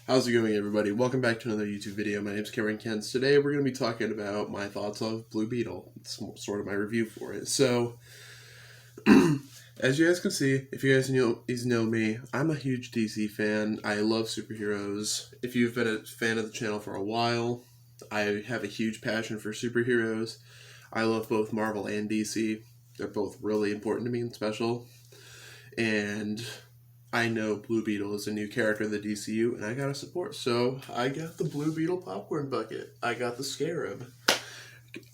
How's it going, everybody? Welcome back to another YouTube video. My name is Cameron Kent. Today we're going to be talking about my thoughts of Blue Beetle. It's sort of my review for it. So, as you guys can see, if you guys know me, I'm a huge DC fan. I love superheroes. If you've been a fan of the channel for a while, I have a huge passion for superheroes. I love both Marvel and DC. They're both really important to me and special. And I know Blue Beetle is a new character in the DCU, and I gotta support. So I got the Blue Beetle popcorn bucket. I got the Scarab.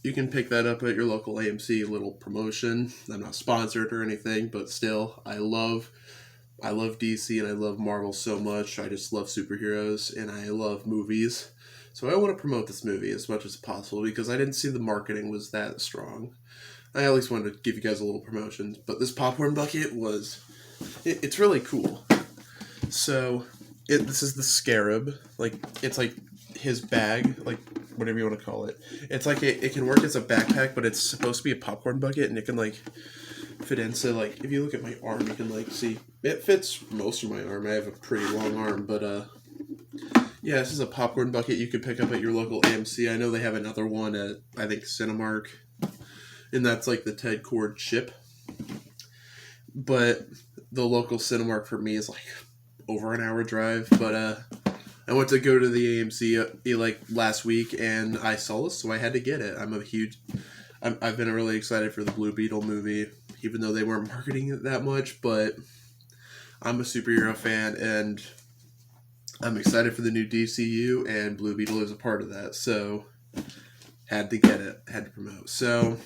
You can pick that up at your local AMC. Little promotion. I'm not sponsored or anything, but still, I love DC and I love Marvel so much. I just love superheroes and I love movies. So I want to promote this movie as much as possible because I didn't see the marketing was that strong. I at least wanted to give you guys a little promotion, but this popcorn bucket was. It's really cool. So, this is the Scarab. It's like his bag, like whatever you want to call it. It's like it can work as a backpack, but it's supposed to be a popcorn bucket, and it can fit into if you look at my arm, you can see it fits most of my arm. I have a pretty long arm, but yeah, this is a popcorn bucket you could pick up at your local AMC. I know they have another one at I think Cinemark, and that's like the Ted Cord chip. But the local Cinemark for me is over an hour drive. But I went to go to the AMC last week and I saw this, so I had to get it. I've been really excited for the Blue Beetle movie, even though they weren't marketing it that much. But I'm a superhero fan and I'm excited for the new DCU, and Blue Beetle is a part of that. So had to get it, had to promote. So.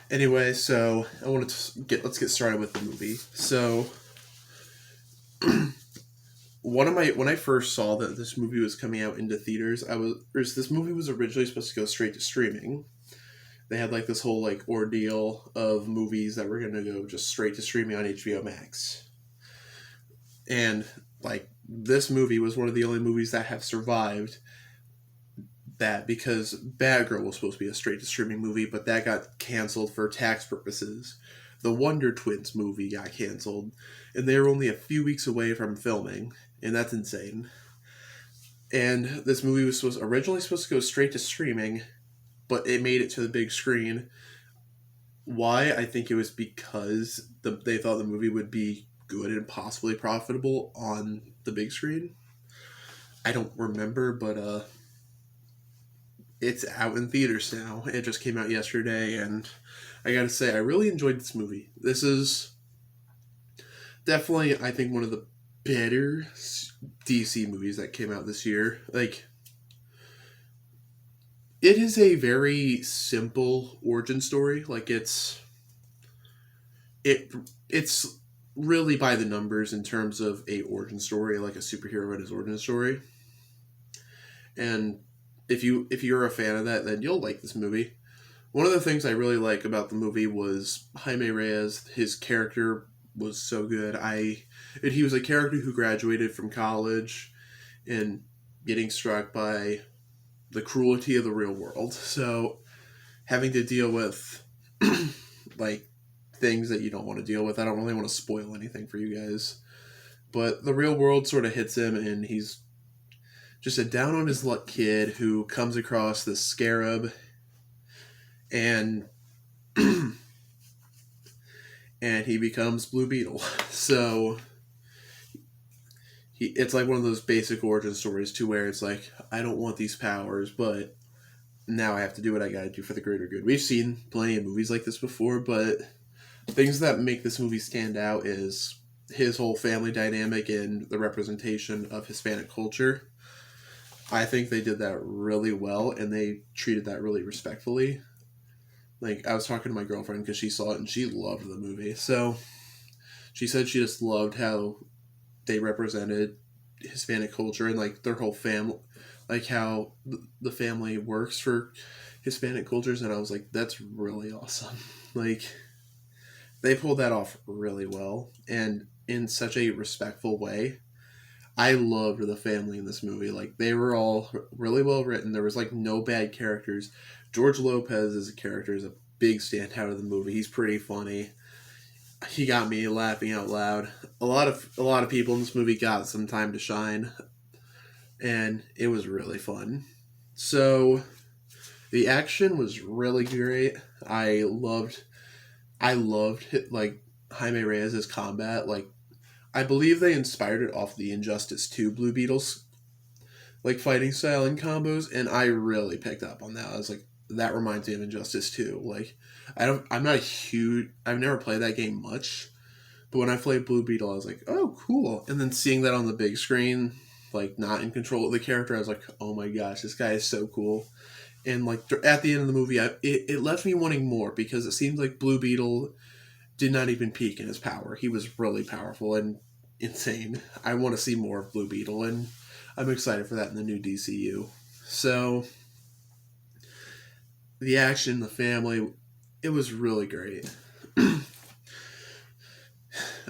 Anyway, so let's get started with the movie. So, when I first saw that this movie was coming out into theaters, this movie was originally supposed to go straight to streaming. They had this whole ordeal of movies that were going to go just straight to streaming on HBO Max. And this movie was one of the only movies that have survived that, because Batgirl was supposed to be a straight to streaming movie, but that got canceled for tax purposes. The Wonder Twins movie got canceled, and they were only a few weeks away from filming, and that's insane. And this movie was originally supposed to go straight to streaming, but it made it to the big screen. Why? I think it was because they thought the movie would be good and possibly profitable on the big screen. I don't remember, but it's out in theaters now. It just came out yesterday, and I gotta say, I really enjoyed this movie. This is definitely, I think, one of the better DC movies that came out this year. It is a very simple origin story. It's really by the numbers in terms of a origin story, like a superhero and his origin story. And if you're a fan of that, then you'll like this movie. One of the things I really like about the movie was Jaime Reyes. His character was so good. He was a character who graduated from college and getting struck by the cruelty of the real world. So having to deal with things that you don't want to deal with. I don't really want to spoil anything for you guys, but the real world sort of hits him, and he's just a down on his luck kid who comes across this Scarab, and and he becomes Blue Beetle. So it's one of those basic origin stories too, where it's I don't want these powers, but now I have to do what I gotta do for the greater good. We've seen plenty of movies like this before, but things that make this movie stand out is his whole family dynamic and the representation of Hispanic culture. I think they did that really well, and they treated that really respectfully. I was talking to my girlfriend because she saw it, and she loved the movie. So, she said she just loved how they represented Hispanic culture and, their whole family, how the family works for Hispanic cultures, and I was like, that's really awesome. They pulled that off really well, and in such a respectful way. I loved the family in this movie. They were all really well written. There was no bad characters. George Lopez as a character is a big standout of the movie. He's pretty funny. he got me laughing out loud. A lot of people in this movie got some time to shine, and it was really fun. So the action was really great. I loved it, like Jaime Reyes' combat. Like I believe they inspired it off the Injustice 2 Blue Beetles like fighting style and combos, and I really picked up on that. I was like, that reminds me of Injustice 2. Like I'm not a huge I've never played that game much, but when I played Blue Beetle, I was like, oh cool. And then seeing that on the big screen, like not in control of the character, I was like, oh my gosh, this guy is so cool. And like at the end of the movie, it left me wanting more because it seemed like Blue Beetle did not even peak in his power. He was really powerful and insane. I want to see more of Blue Beetle, and I'm excited for that in the new DCU. So the action, the family, it was really great.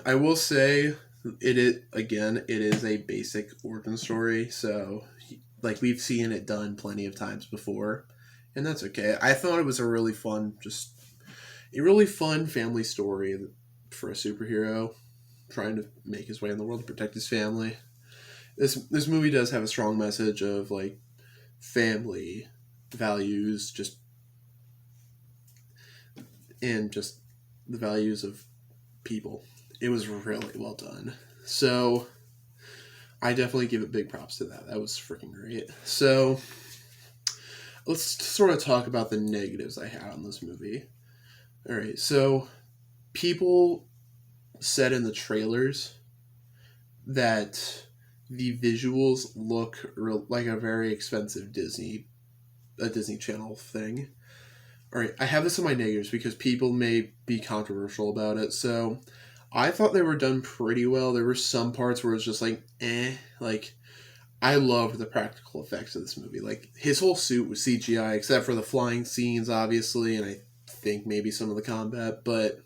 I will say it is a basic origin story, so like we've seen it done plenty of times before, and that's okay. I thought it was a really fun family story for a superhero trying to make his way in the world to protect his family. This movie does have a strong message of like family values, just the values of people. It was really well done. So I definitely give it big props to that. That was freaking great. So let's sort of talk about the negatives I had on this movie. All right, so people said in the trailers that the visuals look like a very expensive Disney Channel thing. All right, I have this in my negatives because people may be controversial about it. So I thought they were done pretty well. There were some parts where it was just like, eh. Like, I loved the practical effects of this movie. Like, his whole suit was CGI, except for the flying scenes, obviously, and I think maybe some of the combat. But,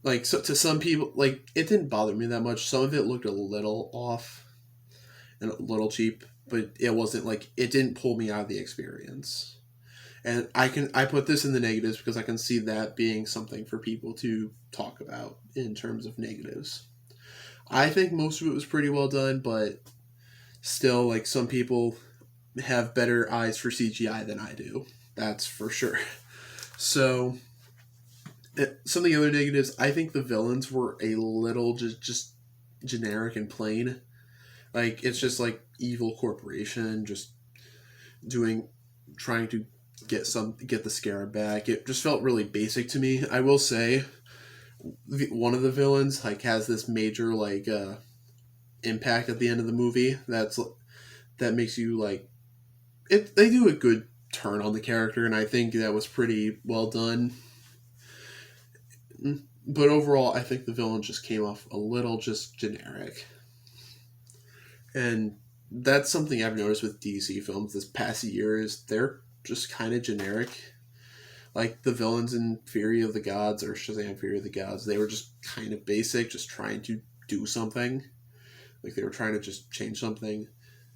like, so to some people, like, it didn't bother me that much. Some of it looked a little off and a little cheap, but it wasn't, like, it didn't pull me out of the experience. And I put this in the negatives because I can see that being something for people to talk about in terms of negatives. I think most of it was pretty well done, but still, like, some people have better eyes for CGI than I do. That's for sure. So, some of the other negatives, I think the villains were a little just generic and plain. Like, it's just like evil corporation just trying to get the scarab back. It just felt really basic to me. I will say, one of the villains like has this major like impact at the end of the movie. That makes you like it. They do a good turn on the character, and I think that was pretty well done. But overall, I think the villain just came off a little just generic, and that's something I've noticed with DC films this past year is they're just kind of generic. Like the villains in Fury of the Gods or Shazam Fury of the Gods, they were just kind of basic, just trying to do something. Like they were trying to just change something.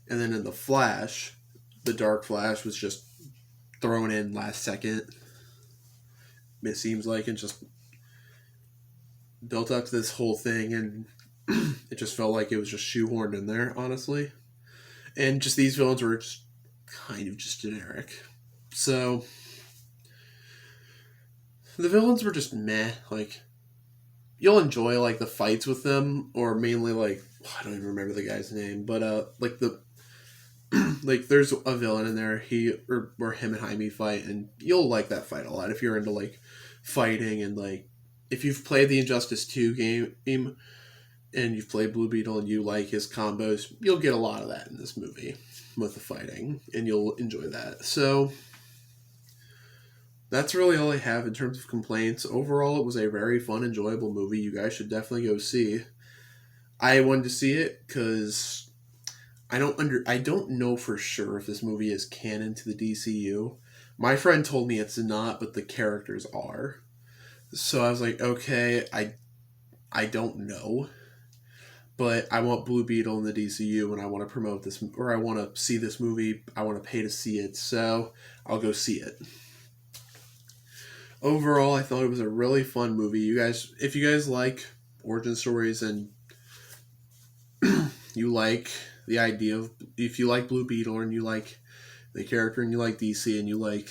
And then in the Flash, the Dark Flash was just thrown in last second. It seems like, and just built up to this whole thing, and it just felt like it was just shoehorned in there, honestly. And just these villains were just kind of just generic. So the villains were just meh. Like, you'll enjoy like the fights with them, or mainly like I don't even remember the guy's name, but like the like there's a villain in there. Or him and Jaime fight, and you'll like that fight a lot if you're into like fighting, and like if you've played the Injustice 2 game and you've played Blue Beetle and you like his combos, you'll get a lot of that in this movie with the fighting, and you'll enjoy that. So that's really all I have in terms of complaints. Overall, it was a very fun, enjoyable movie. You guys should definitely go see. I wanted to see it because I don't know for sure if this movie is canon to the DCU. My friend told me it's not, but the characters are. So I was like, okay, I don't know. But I want Blue Beetle in the DCU, and I want to promote this, or I want to see this movie. I want to pay to see it, so I'll go see it. Overall, I thought it was a really fun movie. You guys, if you guys like origin stories and you like the idea of, if you like Blue Beetle and you like the character and you like DC and you like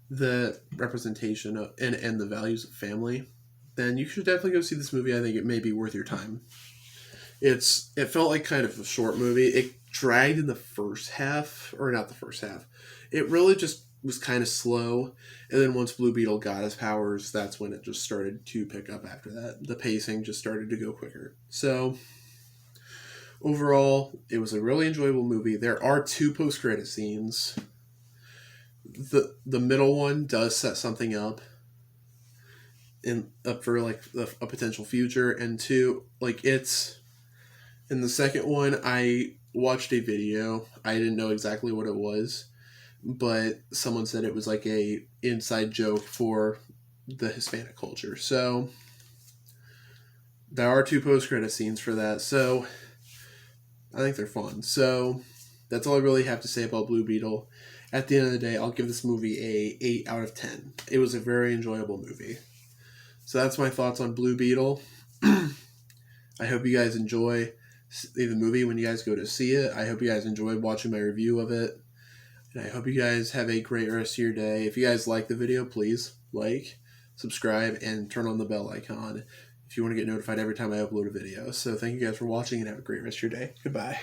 the representation of, and the values of family, then you should definitely go see this movie. I think it may be worth your time. It felt like kind of a short movie. It dragged in the first half, or not the first half. It really just was kind of slow, and then once Blue Beetle got his powers, that's when it just started to pick up. After that, the pacing just started to go quicker. So overall, it was a really enjoyable movie. There are two post credit scenes. The middle one does set something up for like a potential future, and two, like, it's in the second one. I watched a video. I didn't know exactly what it was, but someone said it was like a inside joke for the Hispanic culture. So there are two post credit scenes for that. So I think they're fun. So that's all I really have to say about Blue Beetle. At the end of the day, I'll give this movie a 8 out of 10. It was a very enjoyable movie. So that's my thoughts on Blue Beetle. I hope you guys enjoy the movie when you guys go to see it. I hope you guys enjoyed watching my review of it. And I hope you guys have a great rest of your day. If you guys like the video, please like, subscribe, and turn on the bell icon if you want to get notified every time I upload a video. So thank you guys for watching and have a great rest of your day. Goodbye.